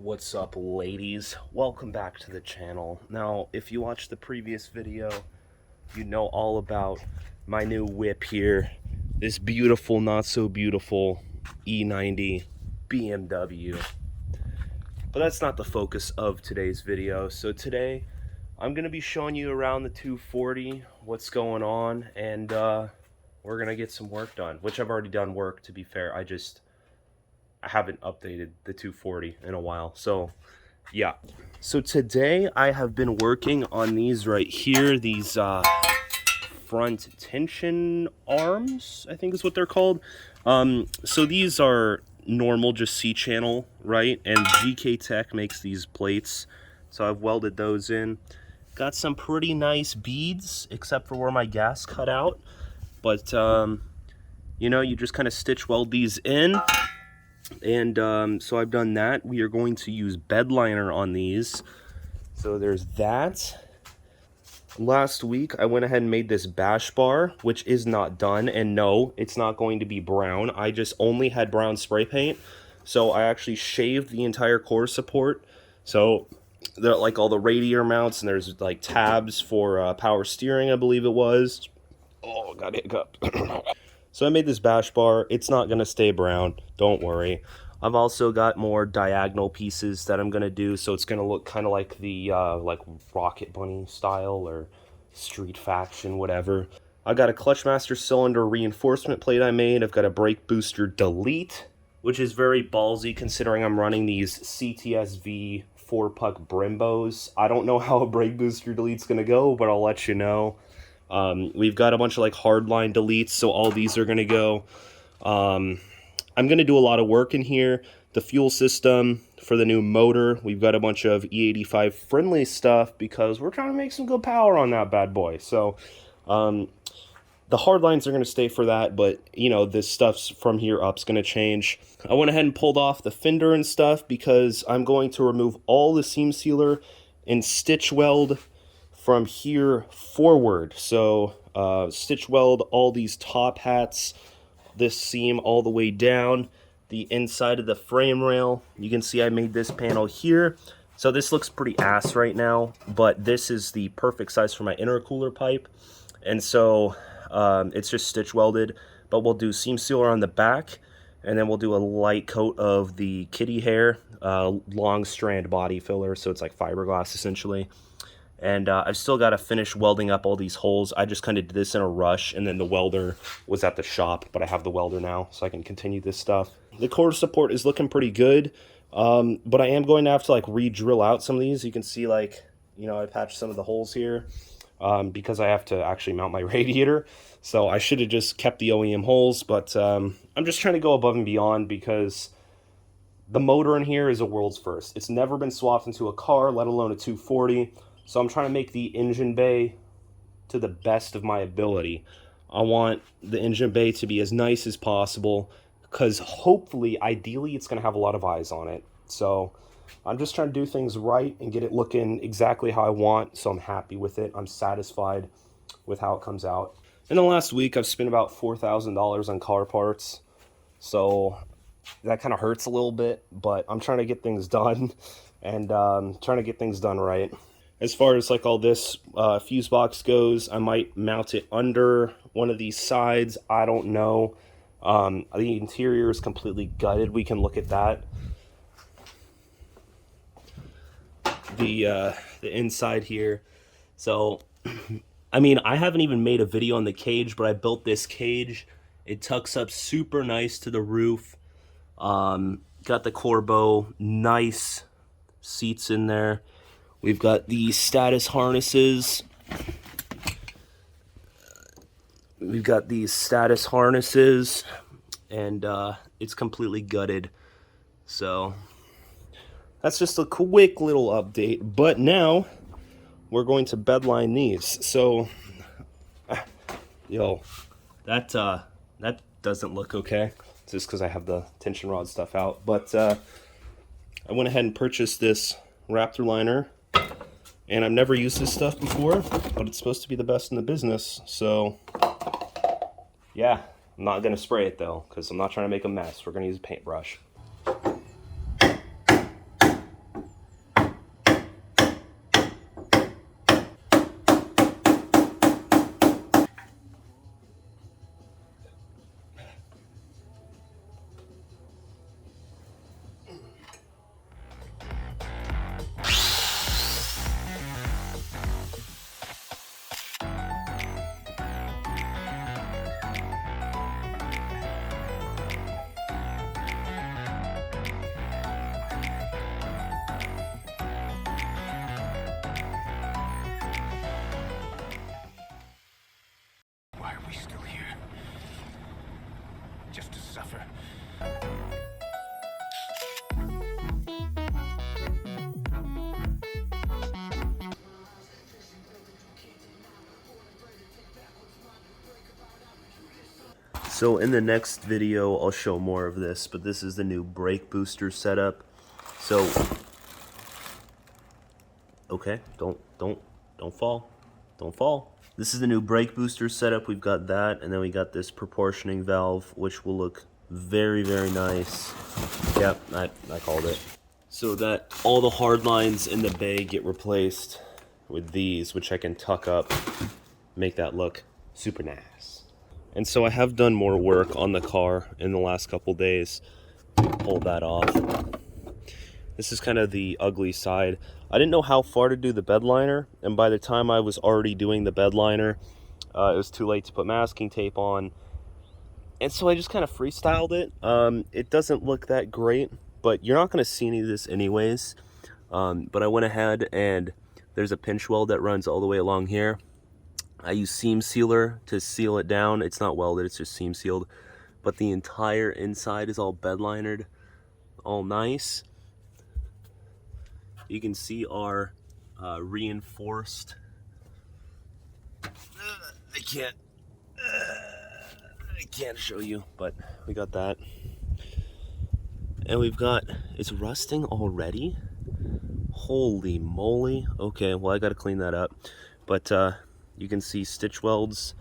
What's up, ladies? Welcome back to the channel. Now, if you watched the previous video, you know all about my new whip here. This beautiful, not so beautiful E90 BMW. But that's not the focus of today's video. So today, I'm going to be showing you around the 240, what's going on, and we're going to get some work done. Which I've already done work, to be fair. I haven't updated the 240 in a while. So yeah, so today I have been working on these right here, these front tension arms, I think is what they're called. So these are normal, just C-channel, right? And GK Tech makes these plates, so I've welded those in. Got some pretty nice beads, except for where my gas cut out, but you know, you just kind of stitch weld these in. And so I've done that. We are going to use bed liner on these. So there's that. Last week, I went ahead and made this bash bar, which is not done. And no, it's not going to be brown. I just only had brown spray paint. So I actually shaved the entire core support. So there are like all the radiator mounts, and there's like tabs for power steering, I believe it was. Oh, got a hiccup. So I made this bash bar. It's not going to stay brown. Don't worry. I've also got more diagonal pieces that I'm going to do. So it's going to look kind of like the like Rocket Bunny style or Street Faction, whatever. I've got a clutch master cylinder reinforcement plate I made. I've got a brake booster delete, which is very ballsy considering I'm running these CTSV 4-puck Brimbos. I don't know how a brake booster delete's going to go, but I'll let you know. We've got a bunch of like hardline deletes, so all these are going to go. I'm going to do a lot of work in here. The fuel system for the new motor, we've got a bunch of E85 friendly stuff because we're trying to make some good power on that bad boy. So the hard lines are going to stay for that, but you know, this stuff's from here up's going to change. I went ahead and pulled off the fender and stuff because I'm going to remove all the seam sealer and stitch weld from here forward. So stitch weld all these top hats, this seam all the way down the inside of the frame rail. You can see I made this panel here. So this looks pretty ass right now, but this is the perfect size for my intercooler pipe. And so it's just stitch welded, but we'll do seam sealer on the back, and then we'll do a light coat of the kitty hair, long strand body filler. So it's like fiberglass essentially. And I've still got to finish welding up all these holes. I just kind of did this in a rush, and then the welder was at the shop, but I have the welder now, so I can continue this stuff. The core support is looking pretty good, but I am going to have to like re-drill out some of these. You can see like, you know, I patched some of the holes here because I have to actually mount my radiator. So I should have just kept the OEM holes, but I'm just trying to go above and beyond because the motor in here is a world's first. It's never been swapped into a car, let alone a 240. So I'm trying to make the engine bay to the best of my ability. I want the engine bay to be as nice as possible because hopefully, ideally, it's going to have a lot of eyes on it. So I'm just trying to do things right and get it looking exactly how I want. So I'm happy with it. I'm satisfied with how it comes out. In the last week, I've spent about $4,000 on car parts. So that kind of hurts a little bit, but I'm trying to get things done and trying to get things done right. As far as like all this fuse box goes, I might mount it under one of these sides. I don't know. The interior is completely gutted. We can look at that. The inside here. So, I mean, I haven't even made a video on the cage, but I built this cage. It tucks up super nice to the roof. Got the Corbeau, nice seats in there. We've got the status harnesses. We've got these status harnesses, and it's completely gutted. So that's just a quick little update. But now we're going to bedline these. So, yo, that doesn't look okay. It's just because I have the tension rod stuff out. But I went ahead and purchased this Raptor liner. And I've never used this stuff before, but it's supposed to be the best in the business. So, yeah, I'm not going to spray it, though, because I'm not trying to make a mess. We're going to use a paintbrush. So in the next video, I'll show more of this, but this is the new brake booster setup. So, okay, don't fall, don't fall. This is the new brake booster setup. We've got that, and then we got this proportioning valve, which will look very, very nice. Yep, I called it. So that all the hard lines in the bay get replaced with these, which I can tuck up, make that look super nice. And so I have done more work on the car in the last couple days. Pull that off. This is kind of the ugly side. I didn't know how far to do the bed liner, and by the time I was already doing the bed liner, it was too late to put masking tape on. And so I just kind of freestyled it. It doesn't look that great, but you're not going to see any of this anyways. But I went ahead and there's a pinch weld that runs all the way along here. I use seam sealer to seal it down. It's not welded, it's just seam sealed. But the entire inside is all bed linered, all nice. You can see our reinforced. I can't show you, but we got that. And we've got, it's rusting already? Holy moly. Okay, well I gotta clean that up. But you can see stitch welds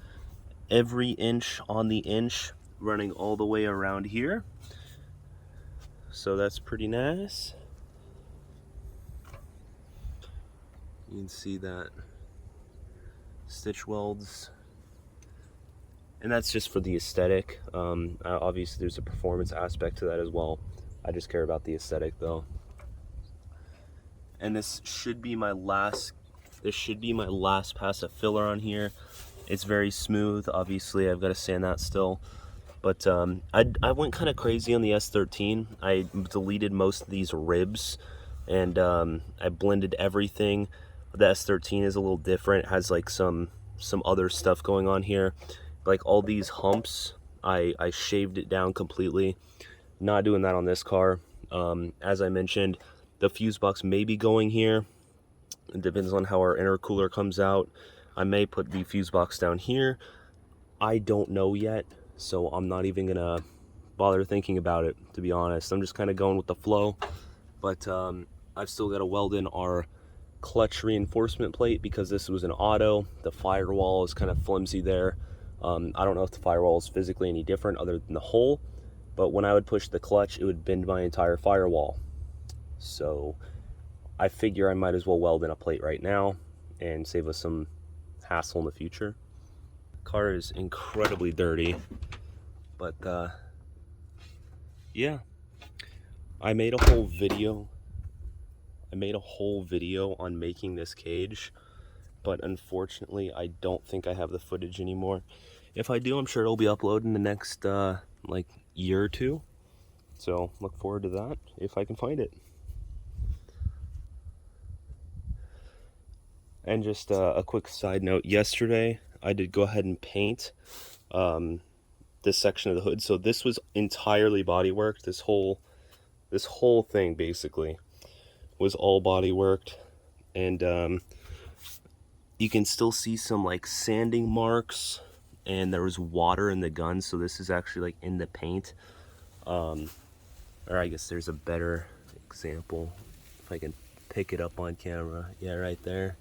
every inch on the inch running all the way around here. So that's pretty nice. You can see that stitch welds. And that's just for the aesthetic. Obviously there's a performance aspect to that as well. I just care about the aesthetic though. And this should be my last pass of filler on here. It's very smooth. Obviously I've got to sand that still. But I went kind of crazy on the S13. I deleted most of these ribs and I blended everything. The S13 is a little different. It has like some other stuff going on here. Like all these humps, I shaved it down completely. Not doing that on this car. As I mentioned, the fuse box may be going here. It depends on how our intercooler comes out. I may put the fuse box down here. I don't know yet, so I'm not even gonna bother thinking about it, to be honest. I'm just kind of going with the flow. But I've still got to weld in our clutch reinforcement plate because this was an auto. The firewall is kind of flimsy there. I don't know if the firewall is physically any different other than the hole, but when I would push the clutch, it would bend my entire firewall. So I figure I might as well weld in a plate right now and save us some hassle in the future. Car is incredibly dirty, but yeah, I made a whole video on making this cage, but unfortunately I don't think I have the footage anymore. If I do, I'm sure it'll be uploaded in the next like year or two, so look forward to that if I can find it. And just a quick side note, yesterday I did go ahead and paint this section of the hood. So this was entirely body worked. This whole thing basically was all body worked, and you can still see some like sanding marks, and there was water in the gun, so this is actually like in the paint. Or I guess there's a better example if I can pick it up on camera. Yeah, right there.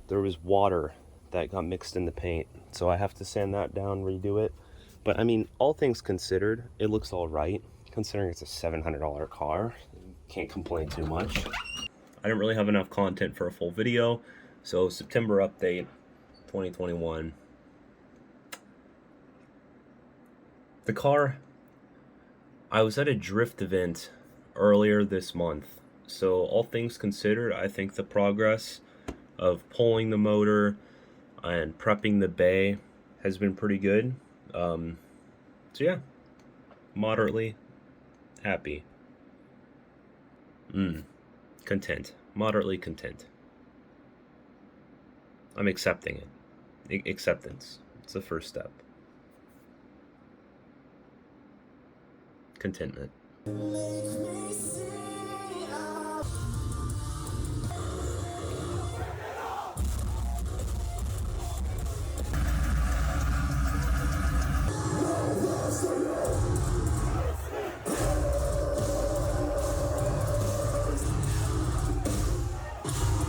There was water that got mixed in the paint, so I have to sand that down, redo it. But I mean, all things considered, it looks all right considering it's a $700 car. Can't complain too much. I didn't really have enough content for a full video, so September update 2021. The car, I was at a drift event earlier this month, so all things considered, I think the progress of pulling the motor and prepping the bay has been pretty good. So yeah, moderately happy. Content. Moderately content. I'm accepting it. Acceptance. It's the first step. Contentment.